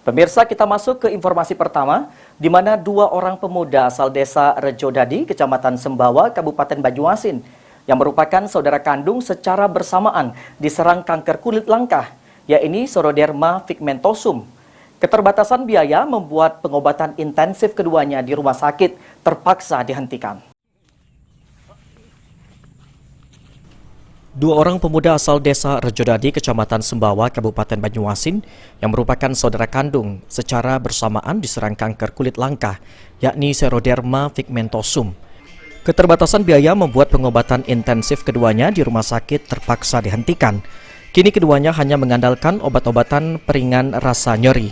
Pemirsa, kita masuk ke informasi pertama, di mana dua orang pemuda asal desa Rejodadi, Kecamatan Sembawa, Kabupaten Banyuasin, yang merupakan saudara kandung secara bersamaan diserang kanker kulit langka, yaitu Scleroderma pigmentosum. Keterbatasan biaya membuat pengobatan intensif keduanya di rumah sakit terpaksa dihentikan. Dua orang pemuda asal desa Rejodadi, Kecamatan Sembawa, Kabupaten Banyuasin, yang merupakan saudara kandung secara bersamaan diserang kanker kulit langka, yakni Scleroderma pigmentosum. Keterbatasan biaya membuat pengobatan intensif keduanya di rumah sakit terpaksa dihentikan. Kini keduanya hanya mengandalkan obat-obatan peringan rasa nyeri.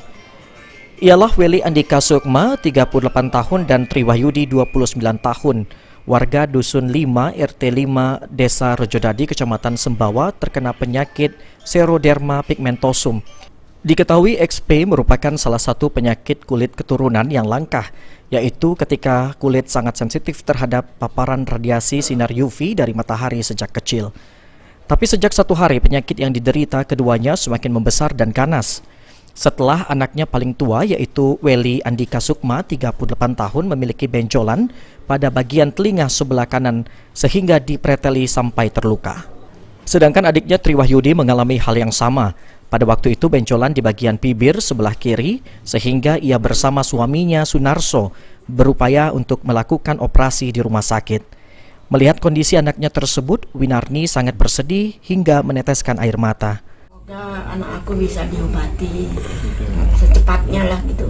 Ialah Weli Andika Sukma, 38 tahun, dan Triwahyudi, 29 tahun. Warga Dusun 5 RT 5 Desa Rejodadi, Kecamatan Sembawa, terkena penyakit Scleroderma pigmentosum. Diketahui XP merupakan salah satu penyakit kulit keturunan yang langka, yaitu ketika kulit sangat sensitif terhadap paparan radiasi sinar UV dari matahari sejak kecil. Tapi sejak 1 hari penyakit yang diderita keduanya semakin membesar dan ganas. Setelah anaknya paling tua, yaitu Weli Andika Sukma, 38 tahun, memiliki benjolan pada bagian telinga sebelah kanan sehingga dipreteli sampai terluka. Sedangkan adiknya Triwahyudi mengalami hal yang sama. Pada waktu itu benjolan di bagian bibir sebelah kiri sehingga ia bersama suaminya Sunarso berupaya untuk melakukan operasi di rumah sakit. Melihat kondisi anaknya tersebut, Winarni sangat bersedih hingga meneteskan air mata. Semoga anak aku bisa diobati secepatnya lah gitu.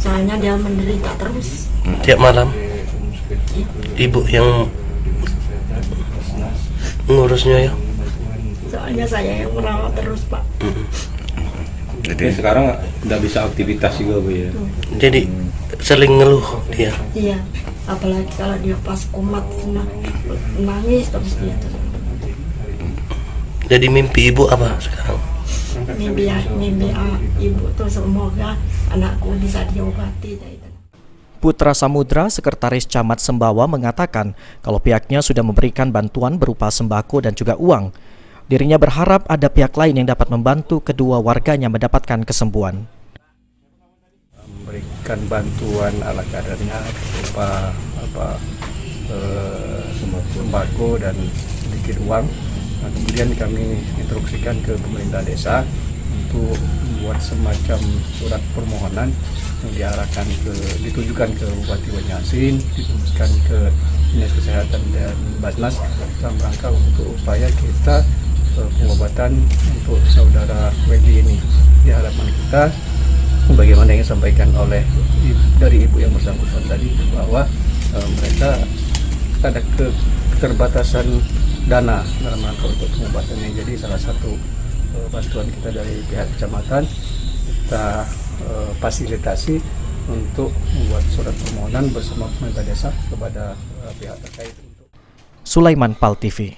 Soalnya dia menderita terus. Tiap malam ibu yang ngurusnya ya? Soalnya saya yang merawat terus, Pak. Jadi sekarang nggak bisa aktivitas juga, Bu, ya? Jadi sering ngeluh dia? Iya, apalagi kalau dia pas kumat nangis terus dia terus. Jadi mimpi ibu apa sekarang? Mimpi ibu tuh semoga anakku bisa diobati. Putra Samudra, Sekretaris Camat Sembawa, mengatakan kalau pihaknya sudah memberikan bantuan berupa sembako dan juga uang. Dirinya berharap ada pihak lain yang dapat membantu kedua warganya mendapatkan kesembuhan. Memberikan bantuan ala kadarnya berupa sembako dan sedikit uang. Nah, kemudian kami instruksikan ke pemerintah desa untuk membuat semacam surat permohonan yang ditujukan ke Bupati Banyuasin, ditujukan ke Dinas Kesehatan dan Basnas dalam rangka untuk upaya kita pengobatan untuk saudara Weli ini. Di harapan kita, bagaimana yang disampaikan oleh dari ibu yang bersangkutan tadi, bahwa mereka ada keterbatasan dana dalam rangka untuk pengobatannya. Jadi salah satu bantuan kita dari pihak kecamatan, kita fasilitasi untuk membuat surat permohonan bersama pemerintah desa kepada pihak terkait. Sulaiman, PAL TV.